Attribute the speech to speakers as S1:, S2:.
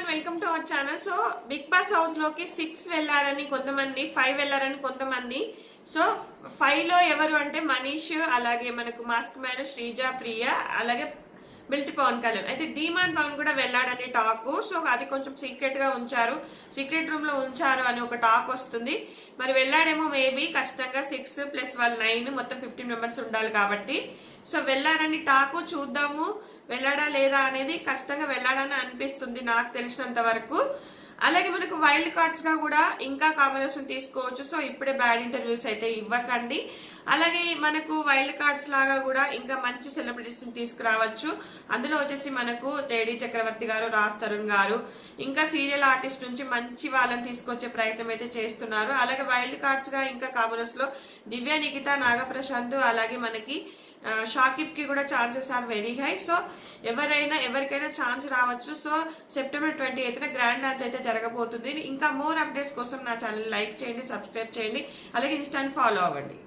S1: Everyone welcome to our channel. So Bigg Boss house లోకి 6 వెళ్ళారని కొంతమంది, 5 వెళ్ళారని కొంతమంది. సో 5 లో ఎవరు అంటే మనీష్, అలాగే మనకు మాస్క్ మ్యాన్ శ్రీజ, ప్రియ, అలాగే మిల్టీ పవన్ కళ్యాణ్. అయితే డీమాన్ పవన్ కూడా వెళ్ళాడని టాక్. సో అది కొంచెం సీక్రెట్ గా ఉంచారు, సీక్రెట్ రూమ్ లో ఉంచారు అని ఒక టాక్ వస్తుంది. మరి వెళ్ళాడేమో, మేబీ ఖచ్చితంగా 6 + 1 9 మొత్తం 15 మెంబర్స్ ఉండాలి కాబట్టి. సో వెళ్ళారని టాకు, చూద్దాము వెళ్ళాడా లేదా అనేది. ఖచ్చితంగా వెళ్ళాడని అనిపిస్తుంది నాకు తెలిసినంత వరకు. అలాగే మనకు వైల్డ్ కార్డ్స్ గా కూడా ఇంకా కాంబినేషన్ తీసుకోవచ్చు. సో ఇప్పుడే బ్యాడ్ ఇంటర్వ్యూస్ అయితే ఇవ్వకండి. అలాగే మనకు వైల్డ్ కార్డ్స్ లాగా కూడా ఇంకా మంచి సెలబ్రిటీస్ తీసుకురావచ్చు. అందులో వచ్చేసి మనకు జేడి చక్రవర్తి గారు, రాజ్ తరుణ్ గారు, ఇంకా సీరియల్ ఆర్టిస్ట్ నుంచి మంచి వాళ్ళని తీసుకొచ్చే ప్రయత్నం అయితే చేస్తున్నారు. అలాగే వైల్డ్ కార్డ్స్ గా ఇంకా కాంబినేషన్ లో దివ్య, నిఖిత, నాగప్రశాంత్, అలాగే మనకి షాకిబ్ కి కూడా chances are very high. So ఎవరికైనా ఛాన్స్ రావచ్చు. సో September 28న గ్రాండ్ లాంచ్ అయితే జరగబోతుంది. ఇంకా మోర్ అప్డేట్స్ కోసం నా ఛానల్ లైక్ చేయండి, సబ్స్క్రైబ్ చేయండి, అలాగే ఇన్స్టాని ఫాలో అవ్వండి.